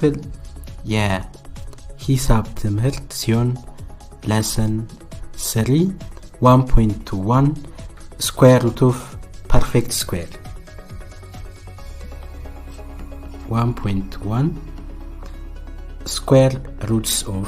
ክፍል የሂሳብ ትምህርት ሲሆን lesson 3 1.1 square root of perfect square 1.1 square roots of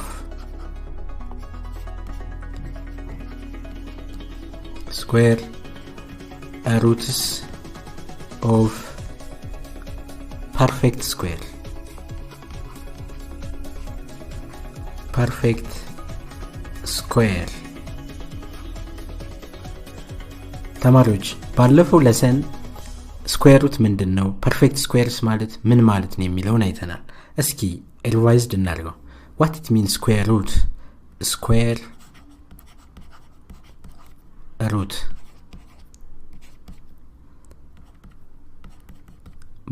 perfect square ተማሪዎች ባለፈው ለሰን ስኩዌር ሩት ምንድነው ፐርፌክት ስኩዌርስ ማለት ምን ማለት ነው የሚለውን አይተናል እስኪ ሪቫይዝድ እናድርገው what it means square root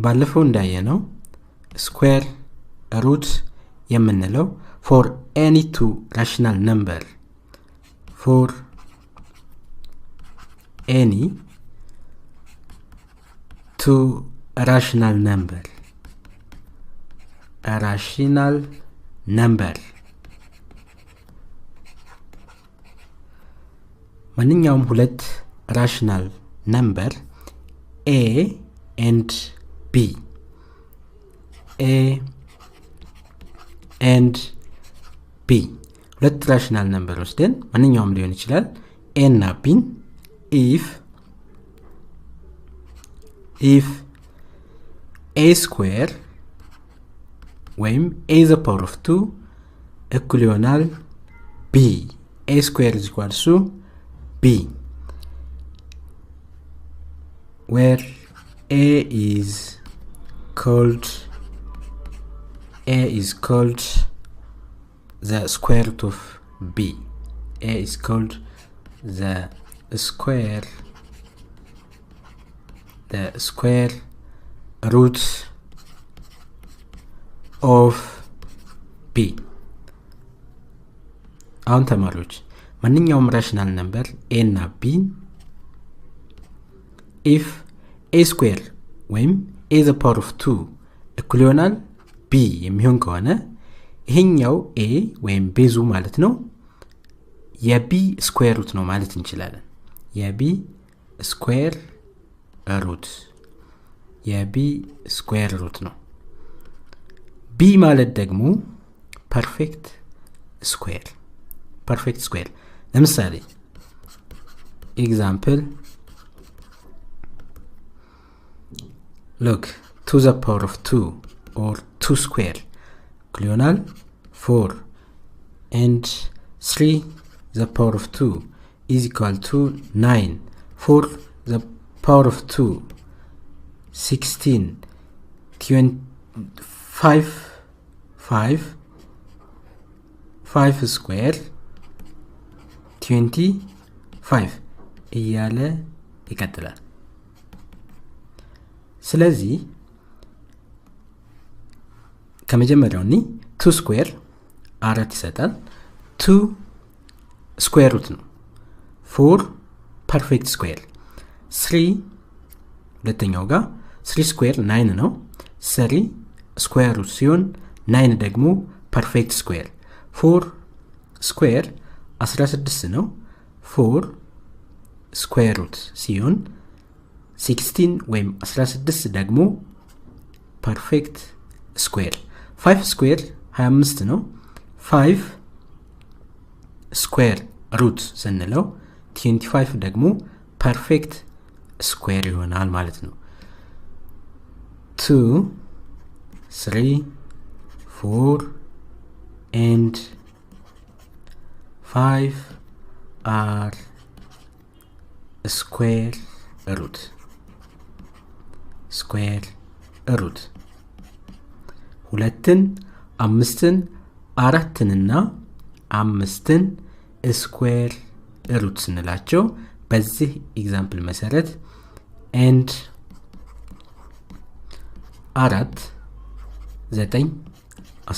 ባለፈው እንዳየነው square root የምንለው for any two rational number for any two rational number ማንኛውም ሁለት rational number a and b ሁለት rational number ወስደን ማንኛውም ሊሆን ይችላል a እና b if a square ወይም a the power of 2 እኩል ይሆናል b a square is equal to b where a is called the square root of b a is called the square root of b አሁን ተማሪዎች ማንኛውም rational number a እና b if a square ወይም a the power of 2 እኩል ይሆናል b የሚሆን ከሆነ ይሄኛው a ወይም ቤዙ ማለት ነው የb ስኩዌር ሩት ነው ማለት እንችላለን የb ስኩዌር ሩት ነው b ማለት ደግሞ ፐርፌክት ስኩዌር ለምሳሌ example look 2 the power of 2 or 2 square equal ይሆናል 4 and 3 the power of 2 is equal to 9 4 the power of 2 16 5 square 25 እያለ ይቀጥላል ስለዚህ ከመጀመሪያው 2 square 4 ይሰጣል 2 square root ነው 4 perfect square 3 ሁለተኛው ጋር 3 square 9 ነው 3 square root ሲሆን 9 ደግሞ perfect square 4 square 16 ነው 4 square root ሲሆን 16 ወይም 16 ደግሞ perfect square 5 square 25 ነው 5 square root ስንለው 25 ደግሞ perfect square ይሆናል ማለት ነው 2 3 4 and 5 are square root ሁለትን አምስትን አራትንና አምስትን ስኩዌር ሩት ስንላቸው በዚህ ኤግዛምፕል መሰረት and 4 9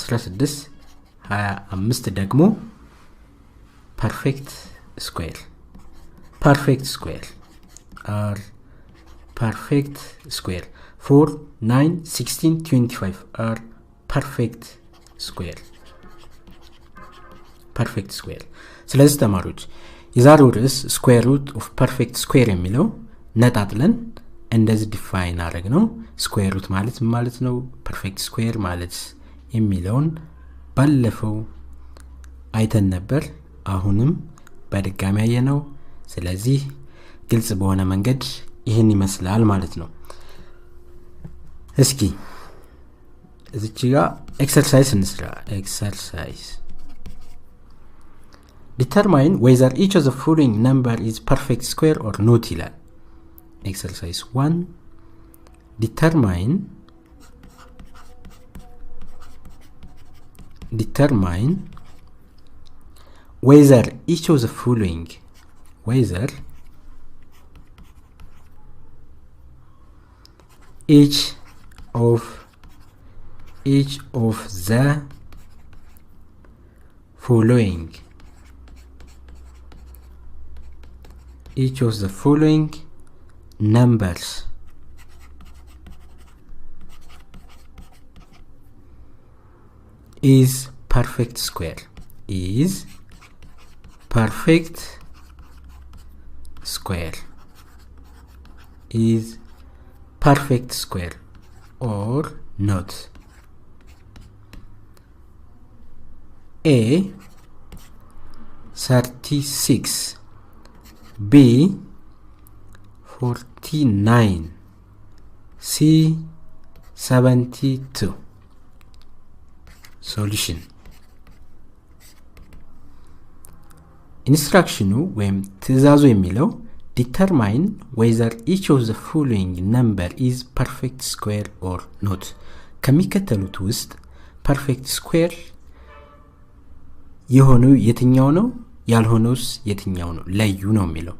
16 25 ደግሞ perfect square are perfect square 4 9 16 25 are perfect square ስለዚህ ተማሪዎች የዛሬው ርዕስ square root of perfect square የሚለው ነጣጥለን እንደዚህ ዲፋይን አደረግነው square root ማለት ነው perfect square ማለት የሚለውን ባለፈው አይተን ነበር አሁንም በድጋሚ ያየነው ስለዚህ ግልጽ በሆነ መንገድ ይሄን ይመስላል ማለት ነው እስኪ እዚች ጋር ኤክሰርሳይዝ እንስራ ኤክሰርሳይዝ determine whether each of the following number is perfect square or not ይላል exercise 1 determine whether each of the following each of the following numbers is perfect square or not A 36 B 49 C 72 solution instruction ወይም ትዕዛዙ የሚለው determine whether each of the following number is perfect square or not ከሚከተሉት ውስጥ perfect square የሆነው የትኛው ነው ያልሆነውስ የትኛው ነው ለዩ ነው የሚለው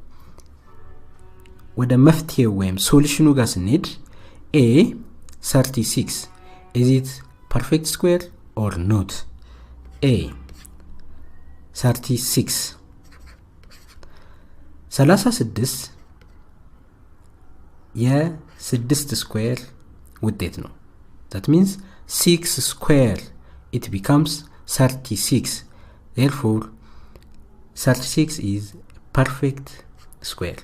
ወደ መፍትሄው ወይም ሶሉሽኑ ጋር ስንሄድ A 36 is it perfect square or not A 36 36 የ6 ስኩዌር ውጤት ነው that means 6 square it becomes 36 therefore 36 is perfect square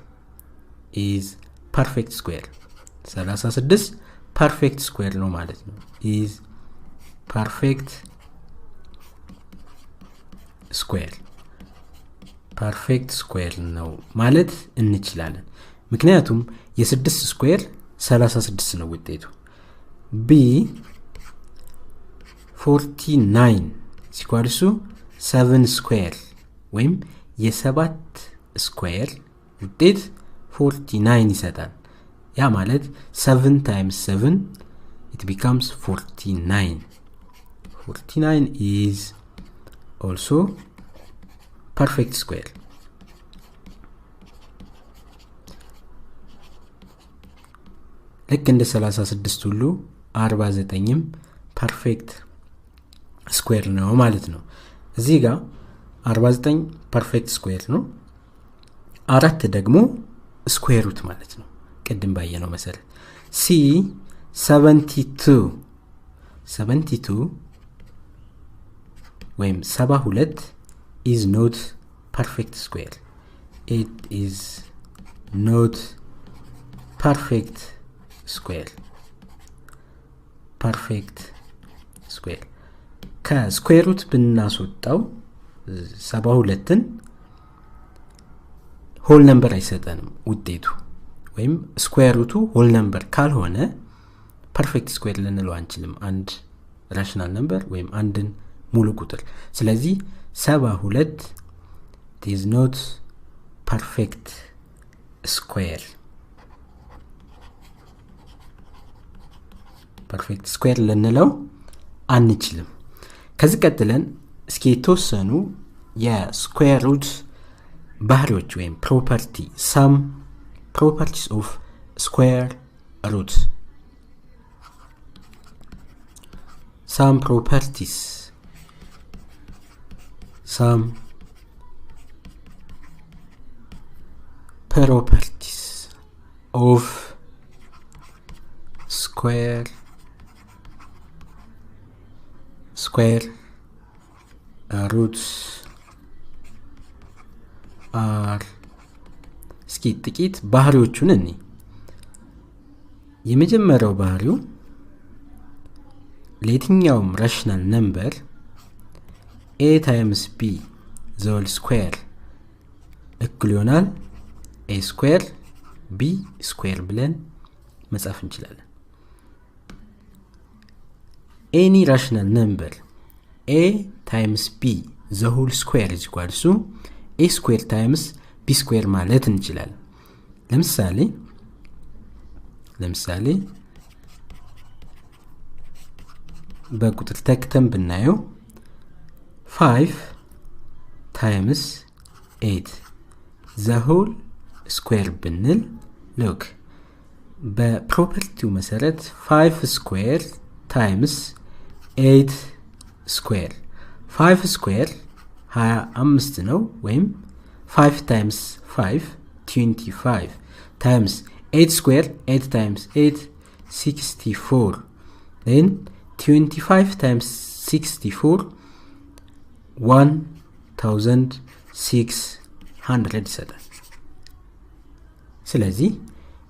36 perfect square ነው ማለት ነው is perfect square ነው ማለት እንችላለን ምክንያቱም የ6 ስኩዌር 36 ነው ውጤቱ B 49 equals to 7 square ወይም የ7 ስኩዌር ውጤት 49 ይሰጣል ያ ማለት 7 times 7 it becomes 49 is also perfect square ልክ እንደ 36 ሁሉ 49ም perfect square ነው ማለት ነው እዚህ ጋር 49 perfect square ነው አራት ደግሞ square root ማለት ነው ቅድም ባየነው መሰረት C 72 ወይም 72 is not perfect square it is not perfect square ከስኩዌር ሩት ብናስወጣው 72ን ሆል ነምበር አይሰጠንም ውጤቱ ወይም ስኩዌር ሩቱ ሆል ነምበር ካልሆነ ፐርፌክት ስኩዌር ልንለው አንችልም አንድ ራሽናል ነምበር ወይም አንድን ሙሉ ቁጥር ስለዚህ 72 is not perfect square ልንለው አንችልም ከዚህ ቀጥለን እስኪ የተወሰኑ የስኩዌር ሩት ባህሪዎች ወይም ፕሮፐርቲ some properties of square root some properties of square square roots are እስኪ ጥቂት ባህሪዎቹን እንይ የመጀመሪያው ባህሪው ለየትኛውም rational number a times b the whole square እኩል ይሆናል a square b square ብለን መጻፍ እንችላለን any rational number a times b the whole square is equal to a square times b square ማለት እንችላለን ለምሳሌ በቁጥር ተክተን ብናየው 5 times 8 the whole square ብንል look በፕሮፐርቲው መሰረት 5 square times 8 square 5 square 25 ነው ወይም 5 times 5 25 times 8 square 8 times 8 64 then 25 times 64 1600 ይሰጣል ስለዚህ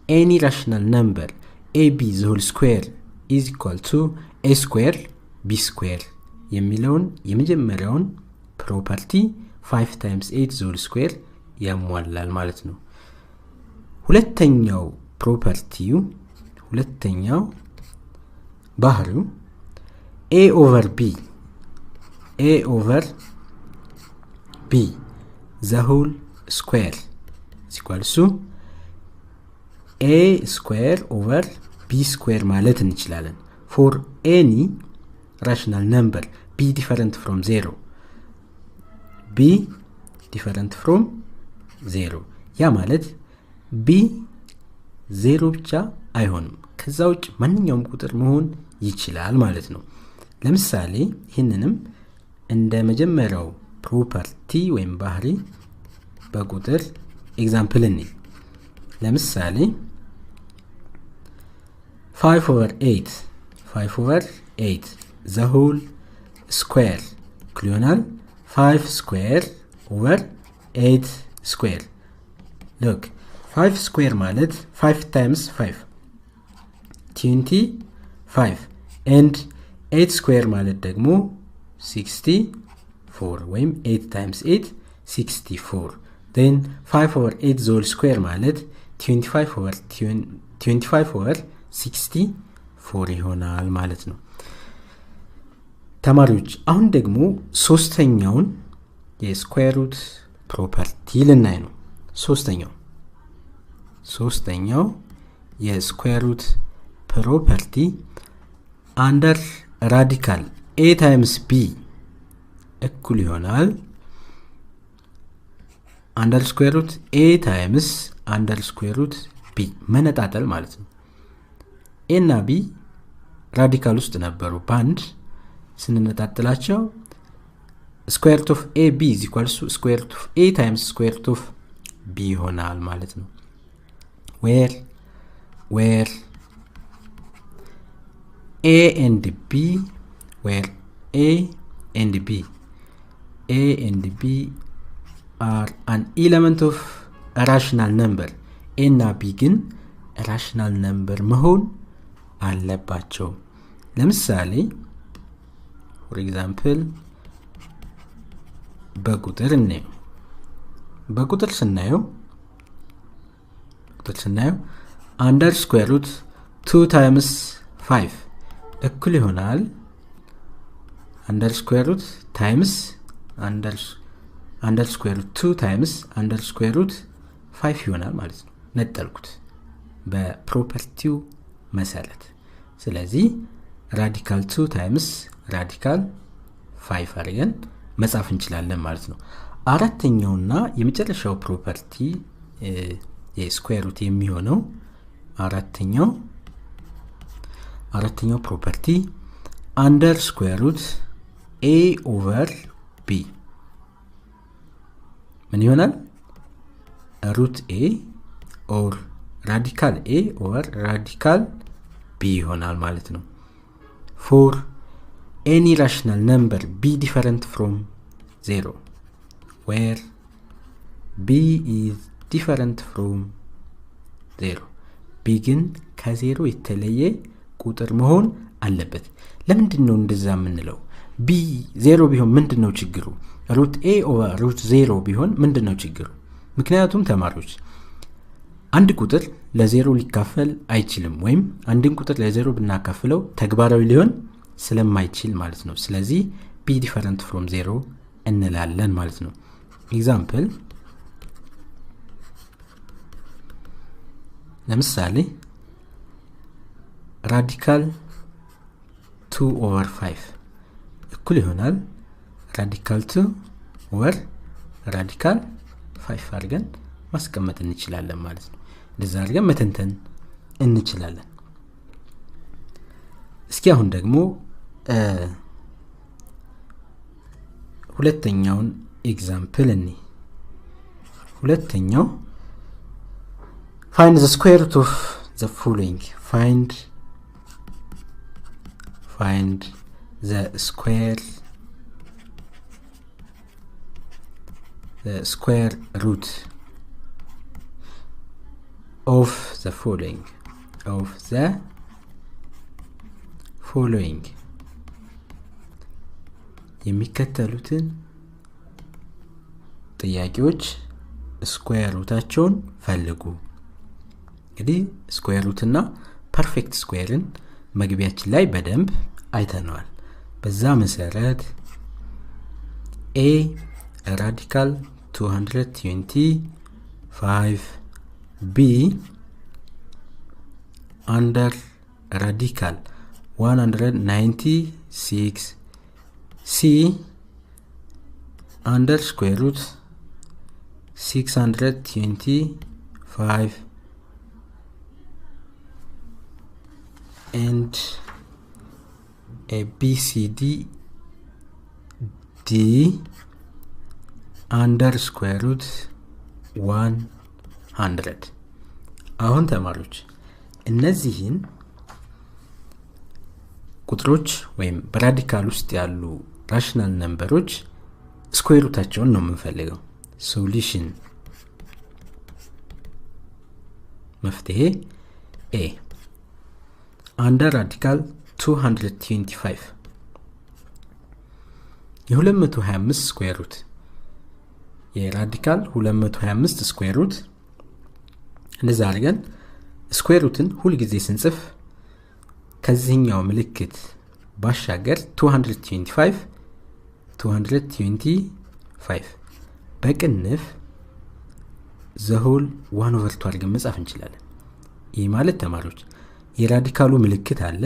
any rational number ab the whole square is equal to a square b square የሚለውን የመጀመሪያውን ፕሮፐርቲ 5 times 8 the whole square ያሟላል ማለት ነው ሁለተኛው ባህሪው a over b the whole square is equal to a square over b square ማለት እንችላለን for any rational number b different from 0 b different from 0 ያ ማለት b 0 ብቻ አይሆንም ከዛውጭ ማንኛውም ቁጥር መሆን ይችላል ማለት ነው ለምሳሌ ይሄንንም እንደ መጀመሪያው ፕሮፐርቲ ወይም ባህሪ በቁጥር ኤግዛምፕል እንይ ለምሳሌ 5 over 8 the whole square ይሆናል 5 square over 8 square look 5 square ማለት 5 times 5 25 and 8 square ማለት ደግሞ 64 ወይም 8 times 8 64 then 5 over 8 the whole square ማለት 25 over 64 ይሆናል ማለት ነው ተማሪዎች አሁን ደግሞ ሶስተኛውን የስኩዌር ሩት ፕሮፐርቲ ልናይ ነው ሶስተኛው የስኩዌር ሩት ፕሮፐርቲ አንደር ራዲካል a times b እኩል ይሆናል አንደር ስኩዌር ሩት a times አንደር ስኩዌር ሩት b መነጣጠል ማለት ነው a እና b ራዲካል ውስጥ ነበሩ ባንድ ስንነጣጥላቸው square root of ab is equal to square root of a times square root of b ይሆናል ማለት ነው where a and b are an element of a rational number a እና b ግን rational number መሆን አለባቸው ለምሳሌ for example በቁጥር ስናየው under square root 2 times 5 እኩል ይሆናል under square root times under square root 2 times under square root 5 ይሆናል ማለት ነው ነጠልኩት በፕሮፐርቲው መሰረት ስለዚህ radical 2 times radical 5 አድርገን መጻፍ እንችላለን ማለት ነው አራተኛውና የመጨረሻው ፕሮፐርቲ የስኩዌር ሩት የሚሆነው አራተኛው ፕሮፐርቲ አንደር ስኩዌር ሩት a over b ምን ይሆናል ሩት a or radical a over radical b ይሆናል ማለት ነው for any rational number be different from 0 where b is different from 0 b ግን ከ0 የተለየ ቁጥር መሆን አለበት ለምንድነው እንደዛ ምንለው b 0 ቢሆን ምንድነው ችግሩ root a over root 0 ቢሆን ምንድነው ችግሩ ምክንያቱም ተማሪዎች አንድ ቁጥር ለ0 ሊካፈል አይችልም ወይም አንድን ቁጥር ለ0 ብናካፍለው ተግባራዊ ሊሆን ስለማይችል ማለት ነው ስለዚህ b different from 0 እንላለን ማለት ነው example ለምሳሌ radical 2 over 5 እኩል ይሆናል radical 2 over radical 5 አድርገን ማስቀመጥ እንችላለን ማለት ነው ለዛ አድርገን መተንተን እንችላለን እስኪ አሁን ደግሞ ሁለተኛውን ኤግዛምፕል ሁለተኛው find the square root of the following find the square root of the following የሚከተሉትን ጥያቄዎች ስኩዌር ሩታቸውን ፈልጉ እንግዲህ ስኩዌር ሩት እና ፐርፌክት ስኩዌርን መግቢያችን ላይ በደንብ አይተናል በዛ መሰረት a radical 225 b under radical 196 c under square root 625 and a b c d d under square root 100 አሁን ተማሪዎች እነዚህን ቁጥሮች ወይም በራዲካል ውስጥ ያሉ ራሽናል ነምበሮች ስኩዌር ሩታቸውን ነው የምንፈልገው ሶሉሽን መፍትሄ a under radical 225 የ225 ስኩዌር ሩት የራዲካል 225 ስኩዌር ሩት እንደዛ አድርገን ስኩዌር ሩትን ሁሉ ጊዜ ስንጽፍ ከዚህኛው ምልክት ባሻገር 225 በቅንፍ the whole 1 over 2 አድርገን መጻፍ እንችላለን ይህ ማለት ተማሪዎች የራዲካሉ ምልክት አለ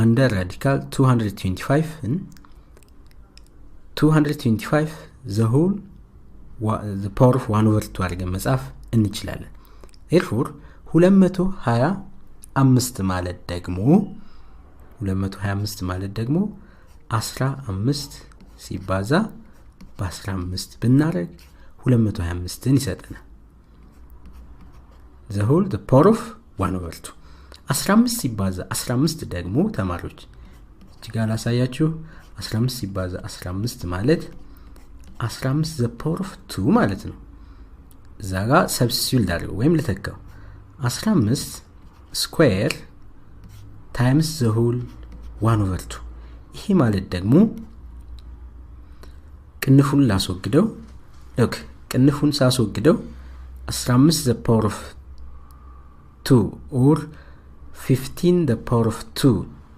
under radical 225 the whole the power of 1 over 2 አድርገን መጻፍ እንችላለን therefore 225 ማለት ደግሞ 15 ሲባዛ በ15 ብናረግ 225ን ይሰጠናል the whole the power of 1 over 2 15 ሲባዛ 15 ደግሞ ተማሪዎች እዚህ ጋር ላሳያችሁ 15 ሲባዛ 15 ማለት 15 the power of 2 ማለት ነው እዛ ጋር ሰብስቲዩት ላድርገው ወይም ልተካው 15 ስኩዌር ታይምስ the whole 1 over 2 ይሄ ማለት ደግሞ ቅንፉን ላስወግደው look ቅንፉን ሳስወግደው 15 the power of 2 or 15 the power of 2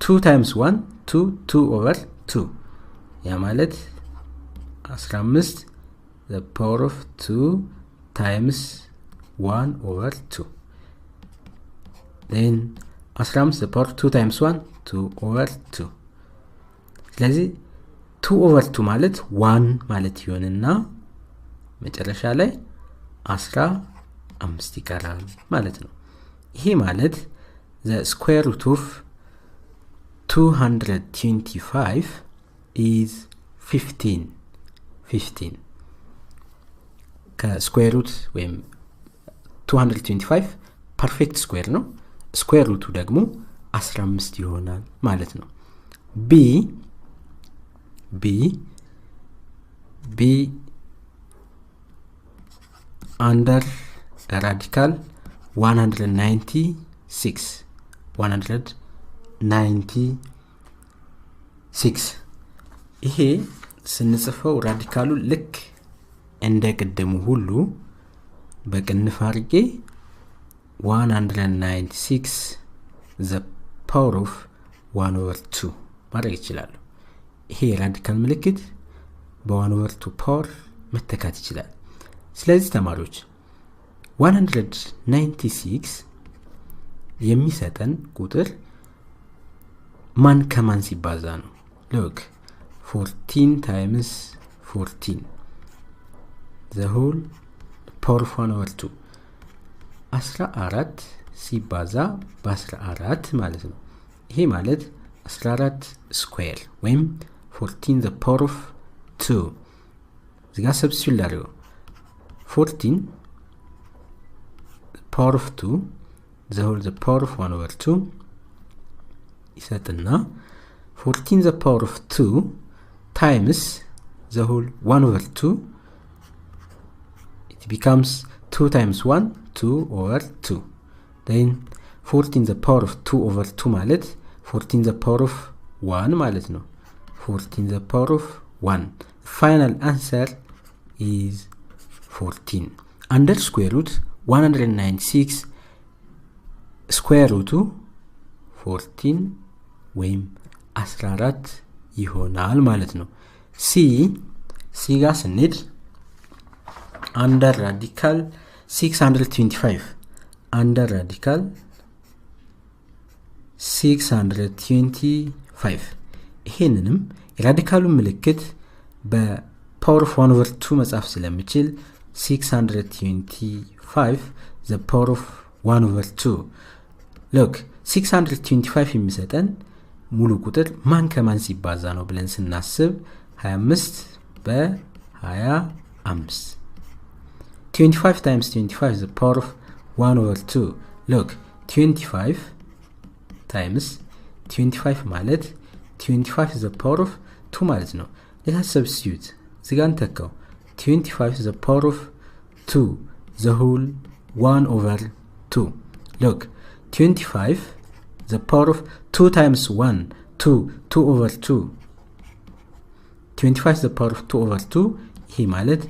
2 times 1 2 over 2 ያ ማለት 15 the power of 2 times 1 over 2 then 15 the power of 2 times 1 2 over 2 ስለዚህ 2 over 2 ማለት 1 ማለት ይሆንና መጨረሻ ላይ 15 ይቀራል ማለት ነው ይሄ ማለት the square root of 225 is 15 ከስኩዌር ሩት ወይም 225 ፐርፌክት ስኩዌር ነው ስኩዌር ሩቱ ደግሞ 15 ይሆናል ማለት ነው b b under radical 196 ይሄ ስንጽፈው ራዲካሉ ልክ እንደ ቀደሙ ሁሉ በቅንፍ አድርጌ 196 the power of 1/2 ማድረግ ይችላል። ይሄ ራዲካል ምልክት በ1/2 ፓወር መተካት ይችላል። ስለዚህ ተማሪዎች 196 የሚሰጠን ቁጥር ማን ከማን ሲባዛ ነው? look 14 times 14 the whole power of 1/2 14 ሲባዛ በ14 ማለት ነው። ይሄ ማለት 14 ስኩዌር ወይም 14 the power of 2 እዚጋ ሰብስቲዩት ላድርገው 14 power of 2 the whole the power of 1/2 ይሰጥና 14 the power of 2 times the whole 1/2 it becomes 2 times 1 2/2 then 14 the power of 2/2 ማለት 14 the power of 1 ማለት ነው 14 the power of 1 final answer is 14 under square root 196 square root 14 ወይም 14 ይሆናል ማለት ነው። c ጋር ስንሄድ under radical 625 under radical 625 ይሄንንም የራዲካሉ ምልክት በፓወር ኦፍ 1/2 መጻፍ ስለምችል 625 the power of 1/2 look 625 የሚሰጠን ሙሉ ቁጥር ማን ከማን ሲባዛ ነው ብለን ስናስብ 25 በ25 25 times 25 the power of 1/2 look 25 times 25 ማለት 25 the power of 2 ማለት ነው። let us substitute እዚጋን ተካው 25 the power of 2 the whole 1/2 look 25 the power of 2 times 1 2/2 25 the power of 2/2 ይሄ ማለት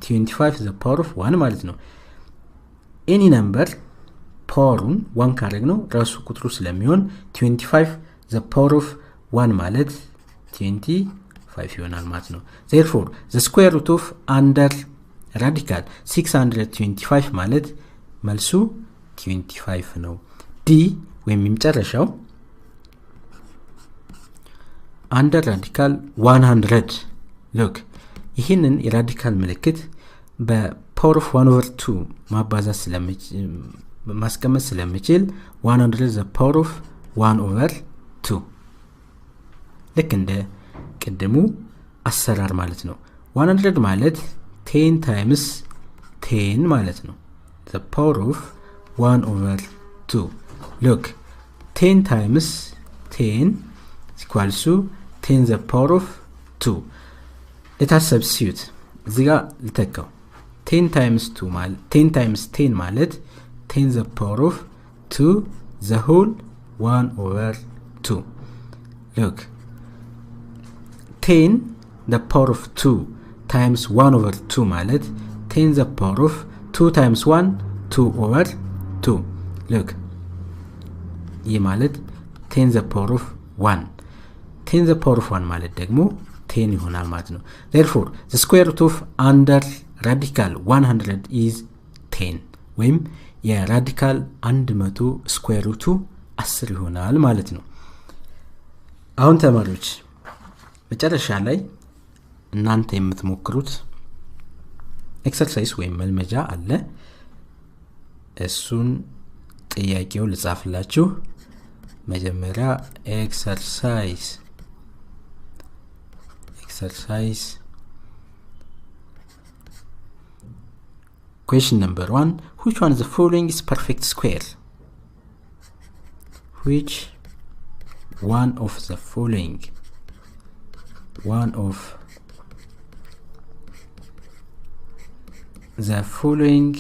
25 the power of 1 ማለት ነው። any number ፓወሩን 1 ካደረግነው ራሱ ቁጥሩ ስለሚሆን 25 the power of 1 ማለት 25 ይሆናል ማለት ነው። therefore the square root of under radical 625 ማለት መልሱ 25 ነው። d ወይም የመጨረሻው under radical 100 look ይሄንን የራዲካል ምልክት በፓወር ኦፍ 1/2 ማባዛት ማስቀመጥ ስለምችል 100 the power of 1/2 ልክ እንደ ቅድሙ አሰራር ማለት ነው። 100 ማለት 10 times 10 ማለት ነው። the power of 1/2 look 10 times 10 equals to 10 the power of 2 let us substitute እዚጋ ልተካው 10 times 2 ማለት 10 times 10 ማለት 10 the power of 2 the whole 1/2 look 10 the power of 2 times 1/2 ማለት 10 the power of 2 times 1 2/2 look ይህ ማለት 10 the power of 1 10 the power of 1 ማለት ደግሞ 10 ይሆናል ማለት ነው። therefore the square root of under radical 100 is 10 ወይም የራዲካል 100 ስኩዌር ሩቱ 10 ይሆናል ማለት ነው። አሁን ተማሪዎች መጨረሻ ላይ እናንተ የምትሞክሩት ኤክሰርሳይዝ ወይም መልመጃ አለ። እሱን ጥያቄው ልጻፍላችሁ። መጀመሪያ ኤክሰርሳይዝ question number 1 which one of the following is perfect square? Which one of the following one of the following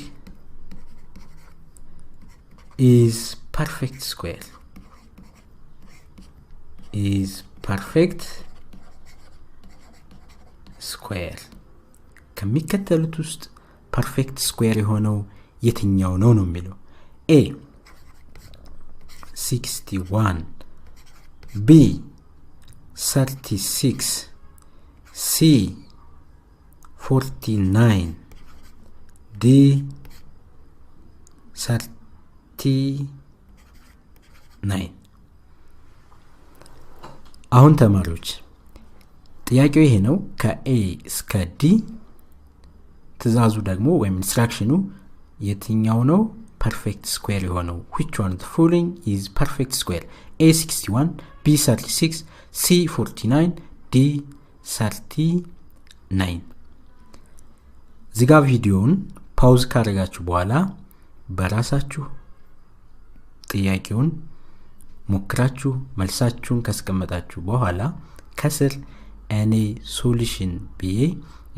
is perfect square. Is perfect square. ከሚከተሉት ውስጥ perfect square የሆነው የትኛው ነው የሚለው? A 61, B 36, C 49, D 39. አሁን ተማሪዎች ጥያቄው ይሄ ነው። ከA እስከ D ትእዛዙ ደግሞ ወይም ኢንስትራክሽኑ የትኛው ነው perfect square የሆነው? which one of the following is perfect square? A 61, B 36, C 49, D 39. እዚህ ጋር ቪዲዮውን ፓውዝ ካደረጋችሁ በኋላ በራሳችሁ ጥያቄውን ሞክራችሁ መልሳችሁን ካስቀመጣችሁ በኋላ ከስር እኔ ሶሉሽን ብዬ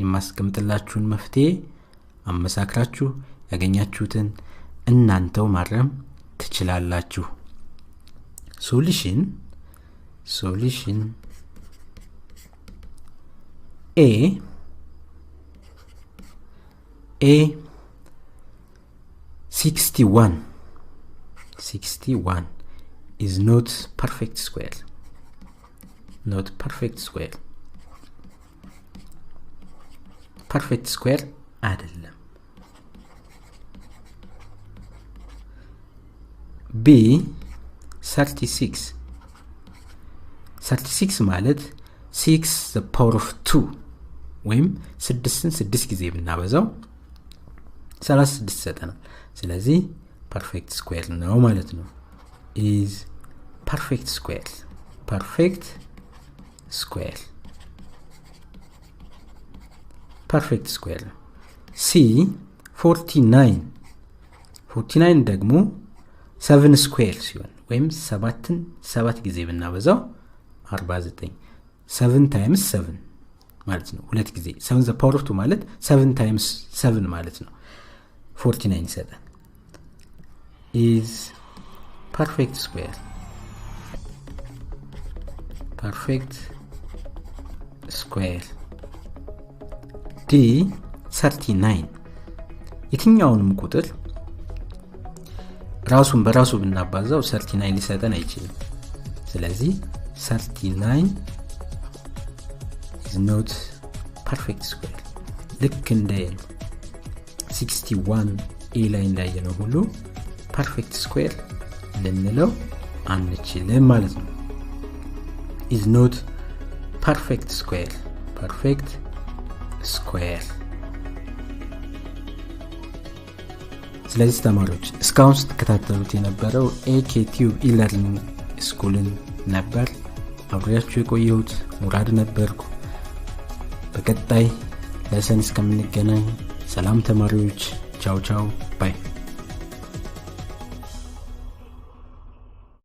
የማስቀምጥላችሁን መፍትሄ አመሳክራችሁ ያገኛችሁትን እናንተው ማረም ትችላላችሁ። ሶሉሽን A 61 is not perfect square. Not perfect square. Perfect square አይደለም። B 36 ማለት 6 the power of 2 ወይም 6 ጊዜ ብናበዛው 36 ይሰጠናል። ስለዚህ perfect square ነው ማለት ነው። is perfect square. perfect square. perfect square. C 49 ደግሞ 7 square ሲሆን ወይም 7 ጊዜ ብናበዛው 49 7 times 7 ማለት ነው። ሁለት ጊዜ 7 the power of 2 ማለት 7 times 7 ማለት ነው። 49 ይሰጣል። is perfect square. perfect square. D 39 የትኛውንም ቁጥር ራሱን በራሱ ብናባዛው 39 ሊሰጠን አይችልም። ስለዚህ 39 is not perfect square. ልክ እንደ 61 A ላይ እንዳየነው ሁሉ perfect square ልንለው አንችልም ማለት ነው። is not perfect square. perfect square. ስለዚህ ተማሪዎች እስካሁን ስትከታተሉት የነበረው AKTube e-learning ስኩልን ነበር። አብሬያችሁ የቆየሁት ሙራድ ነበርኩ። በቀጣይ ለሰን እስከምንገናኝ ሰላም ተማሪዎች። ቻው ቻው ባይ